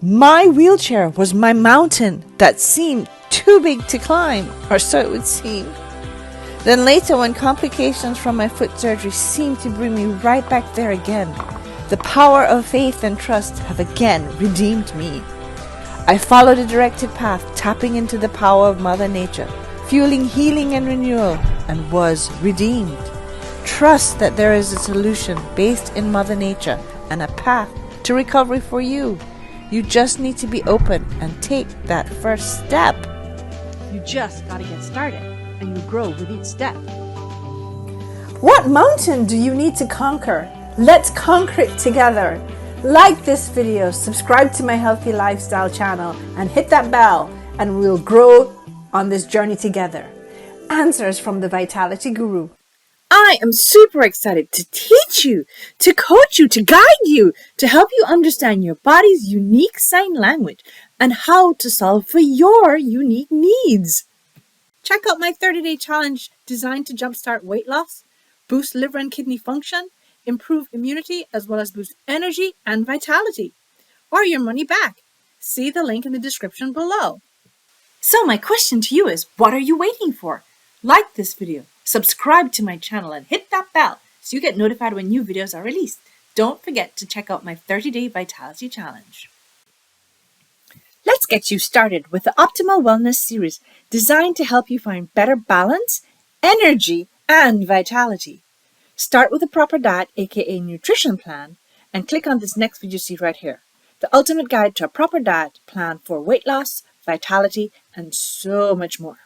My wheelchair was my mountain that seemed too big to climb, or so it would seem. Then later, when complications from my foot surgery seemed to bring me right back there again, the power of faith and trust have again redeemed me. I followed a directed path, tapping into the power of Mother Nature, fueling healing and renewal, and was redeemed. Trust that there is a solution based in Mother Nature and a path to recovery for you. You just need to be open and take that first step. You just gotta get started, and you grow with each step. What mountain do you need to conquer? Let's conquer it together. Like this video, subscribe to my Healthy Lifestyle channel, and hit that bell, and we'll grow on this journey together. Answers from the Vitality Guru. I am super excited to teach you, to coach you, to guide you, to help you understand your body's unique sign language and how to solve for your unique needs. Check out my 30-day challenge designed to jumpstart weight loss, boost liver and kidney function, improve immunity, as well as boost energy and vitality, or your money back. See the link in the description below. So my question to you is, what are you waiting for? Like this video, subscribe to my channel, and hit that bell so you get notified when new videos are released. Don't forget to check out my 30-day Vitality Challenge. Let's get you started with the Optimal Wellness series designed to help you find better balance, energy, and vitality. Start with a proper diet, aka nutrition plan, and click on this next video you see right here. The ultimate guide to a proper diet plan for weight loss, vitality, and so much more.